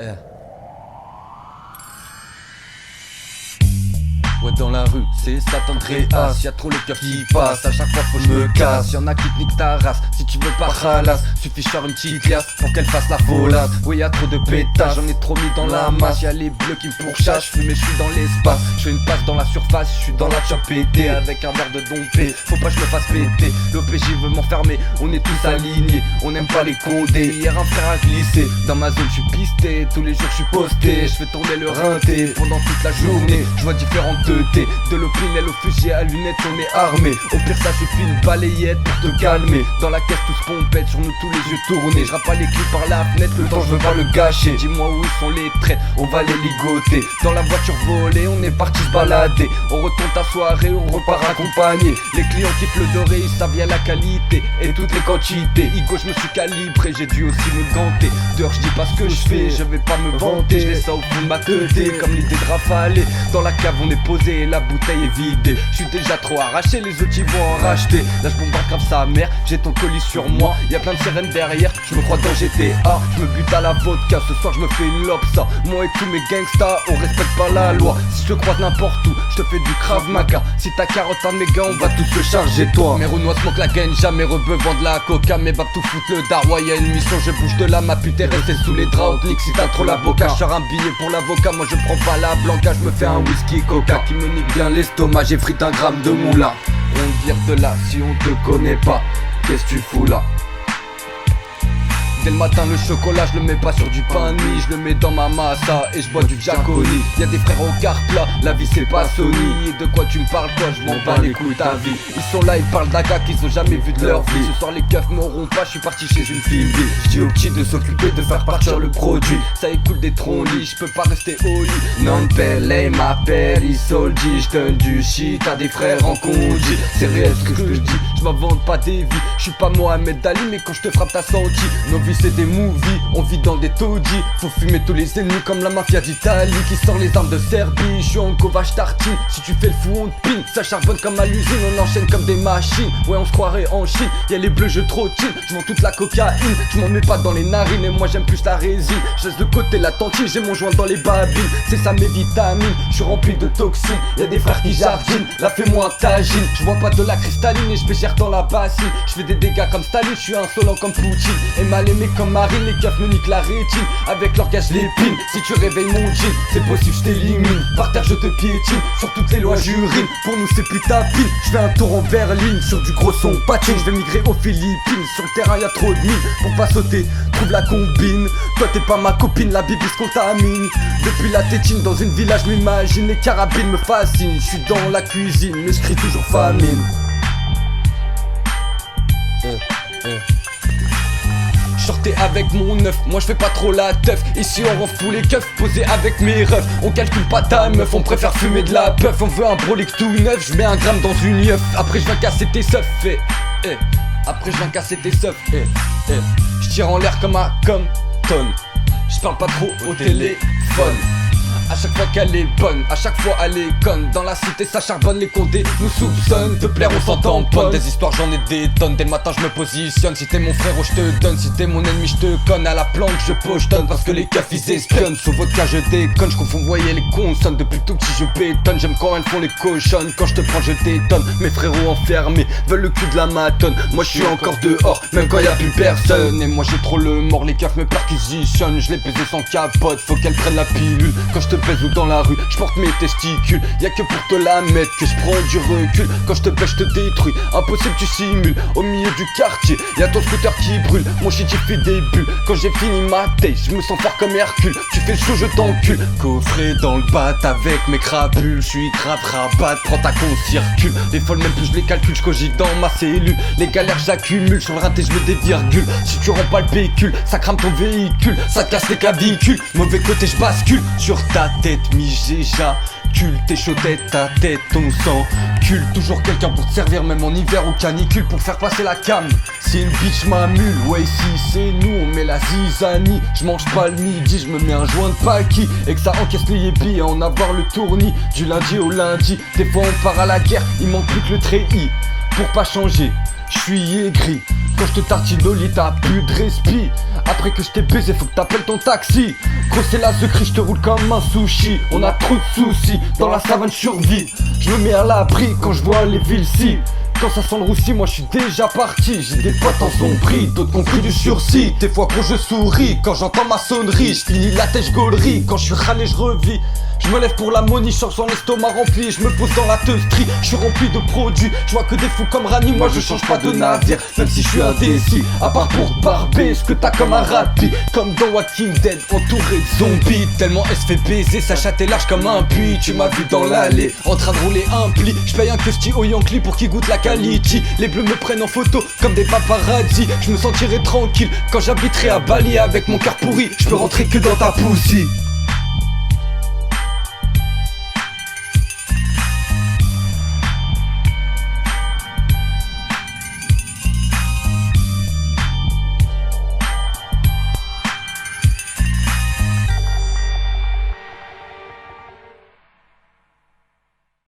Eh. Ouais, dans la rue, c'est Satan Andreas. Y'a trop les keufs qui passent, à chaque fois faut que je me casse. Y'en a qui te niquent ta race, si tu veux pas ralasse. Suffit de faire une petite liasse pour qu'elle fasse la folasse. Ouais, y'a trop de pétage, j'en ai trop mis dans la masse. Y'a les bleus qui me pourchassent, j'fume et j'suis dans l'espace. J'fais une passe dans la surface, j'suis dans la chop pété. Avec un verre de dompé, faut pas que je me fasse péter. L'OPJ veut m'enfermer, on est tous alignés. On aime pas les condés, hier un frère a glissé. Dans ma zone j'suis pisté, tous les jours j'suis posté. J'fais tourner le rinté pendant toute la journée. J'vois différentes de l'opinel au fusil à lunettes, on est armé. Au pire ça suffit une balayette pour te calmer. Dans la caisse tous pompette, sur nous tous les yeux tournés. Je pas les clés par la fenêtre, le temps je veux pas le gâcher. Dis-moi où sont les traits, on va les ligoter. Dans la voiture volée, on est parti se balader. On retourne ta soirée, on repart accompagné. Les clients kiffent le doré, ils savent bien la qualité et toutes les quantités. Igo je me suis calibré, j'ai dû aussi me ganter. Dehors je dis pas ce que je fais, je vais pas me vanter. Je laisse ça au fond de ma tête, comme l'idée de rafaler. Dans la cave on est posé, la bouteille est vidée. Je suis déjà trop arraché, les autres ils vont en racheter. Là je bombarde comme sa mère, j'ai ton colis sur moi. Y'a plein de sirènes derrière, je me crois dans GTA. Je me bute à la vodka, ce soir je me fais une lopsa. Moi et tous mes gangsters, on respecte pas la loi. Si je te croise n'importe où, je te fais du Krav Maga. Si ta carotte un méga, on va tous se charger toi. Mes renois smoke la gagne, jamais rebeu de la coca. Mes babes tout foutent le darwa, y'a une mission, je bouge de là. Ma pute est restée sous les draps, nique si t'as trop la boca. Je sors un billet pour l'avocat, moi je prends pas la blanca. Je me fais un whisky coca qui me nique bien l'estomac. J'ai frite un gramme de moula. On vire de là si on te connaît pas. Qu'est-ce que tu fous là? Dès le matin le chocolat je le mets pas sur du pain de mie. Je le mets dans ma massa et je bois du Giaconi. Y'a des frères au carpla, la vie c'est pas Sony. Et de quoi tu me parles toi, je m'en bats les couilles ta vie. Ils sont là, ils parlent d'Aka qu'ils ont jamais vu de leur vie. Ce soir les keufs m'auront pas, je suis parti chez une fille. Je dis aux petits de s'occuper de faire partir le produit. Ça écoule des troncs-lits, je peux pas rester au lit. Non pelle, m'appelle, ils soldi. Je donne du shit à des frères en congé. C'est réel ce que je te dis, je m'invente pas des vies. Je suis pas Mohamed Ali mais quand je te frappe t'as senti. Nos vies c'est des movies, on vit dans des taudis. Faut fumer tous les ennemis comme la mafia d'Italie qui sort les armes de Serbie. Je suis en Kovac tartine, si tu fais le fou on te pine. Ça charbonne comme à l'usine, on enchaîne comme des machines. Ouais on se croirait en Chine, y'a les bleus je trottine. Je vends toute la cocaïne, je m'en mets pas dans les narines. Et moi j'aime plus la résine, je laisse de côté la tentine. J'ai mon joint dans les babines, c'est ça mes vitamines. Je suis rempli de toxines, y'a des frères qui jardinent. Là fais-moi un tagine, je vois pas de la cristalline. Et je pêche dans la bassine, je fais des dégâts comme Staline. Je suis insolent comme Poutine, et mal aimé comme Marine. Les keufs me niquent la rétine, avec leur gage l'épine. Si tu réveilles mon jean, c'est possible je t'élimine. Par terre je te piétine, sur toutes les lois j'urine. Pour nous c'est plus tapine, je fais un tour en berline. Sur du gros son patine, je vais migrer aux Philippines. Sur le terrain y'a trop de mines, pour pas sauter, trouve la combine. Toi t'es pas ma copine, la bibi se contamine. Depuis la tétine dans une village m'imagine. Les carabines me fascinent, je suis dans la cuisine. Mais je crie toujours famine. Sortez avec mon neuf, moi je fais pas trop la teuf. Ici on rend fou les keufs, posé avec mes refs. On calcule pas ta meuf, on préfère fumer de la puff. On veut un brolic tout neuf, je mets un gramme dans une yeuf. Après je viens casser tes seufs, après je viens casser tes seufs, Je tire en l'air comme un Compton. Je parle pas trop au téléphone. À chaque fois qu'elle est bonne, à chaque fois elle est conne. Dans la cité ça charbonne, les condés nous soupçonnent. Te plaire on s'entend pas, des histoires j'en ai des tonnes. Dès le matin je me positionne, si t'es mon frère je te donne. Si t'es mon ennemi je te conne, à la planque je pochetonne. Parce que les keufs ils espionnent, sous votre cas je déconne. Je confonds voyez les consonnes, depuis tout petit je bétonne. J'aime quand elles font les cochonnes, quand je te prends je t'étonne. Mes frérots enfermés veulent le cul de la matonne. Moi je suis encore dehors, même quand y'a plus personne. Et moi j'ai trop le mort, les keufs me perquisitionnent. Je l'ai pesé sans capote, faut qu'elle prenne la pilule. Quand je te pèse ou dans la rue, je porte mes testicules. Y'a que pour te la mettre que je prends du recul. Quand je te pêche je te détruis, impossible tu simules. Au milieu du quartier, y'a ton scooter qui brûle. Mon shit il fait des bulles, quand j'ai fini ma tête je me sens fort comme Hercule. Tu fais le show je t'encule, coffré dans le bat avec mes crapules. Je suis grave rabat, prends ta con circule. Les folles même plus je les calcule, je cogite dans ma cellule. Les galères j'accumule, sur le raté je mets des virgules. Si tu rends pas le pécule, ça crame ton véhicule. Ça te casse les clavicules, mauvais côté je bascule. Sur ta tête migé j'accule, t'es chaud ta tête on s'encule. Toujours quelqu'un pour te servir même en hiver ou canicule. Pour faire passer la cam, si une bitch m'amule. Ouais si c'est nous on met la zizanie. Je mange pas le midi, je me mets un joint de paki. Et que ça encaisse les yébis à en avoir le tournis. Du lundi au lundi, des fois on part à la guerre. Il manque plus que le treillis pour pas changer. Je suis aigri, quand je te tartine au lit t'as plus de respi. Après que je t'ai baisé faut que t'appelles ton taxi. Gros c'est la secret, je te roule comme un sushi. On a trop de soucis, dans la savane survie. Je me mets à l'abri quand je vois les villes-ci. Quand ça sent le roussi, moi je suis déjà parti. J'ai des potes en sombris, d'autres compris du sursis. Des fois gros je souris, quand j'entends ma sonnerie. Je finis la tête, je gaulerie, quand je suis râlé je revis. Je me lève pour la money, je sors sans l'estomac rempli. Je me pose dans la teusterie, je suis rempli de produits. Je vois que des fous comme Rani, moi je change pas de navire. Même si je suis indécis, à part pour barber ce que t'as comme un rapi. Comme dans Walking Dead, entouré de zombies. Tellement elle se fait baiser, sa chatte est large comme un puits. Tu m'as vu dans l'allée, en train de rouler un pli. Je paye un custi au Yankee pour qu'il goûte la quality. Les bleus me prennent en photo comme des paparazzi. Je me sentirai tranquille quand j'habiterai à Bali avec mon cœur pourri. Je peux rentrer que dans ta poussie.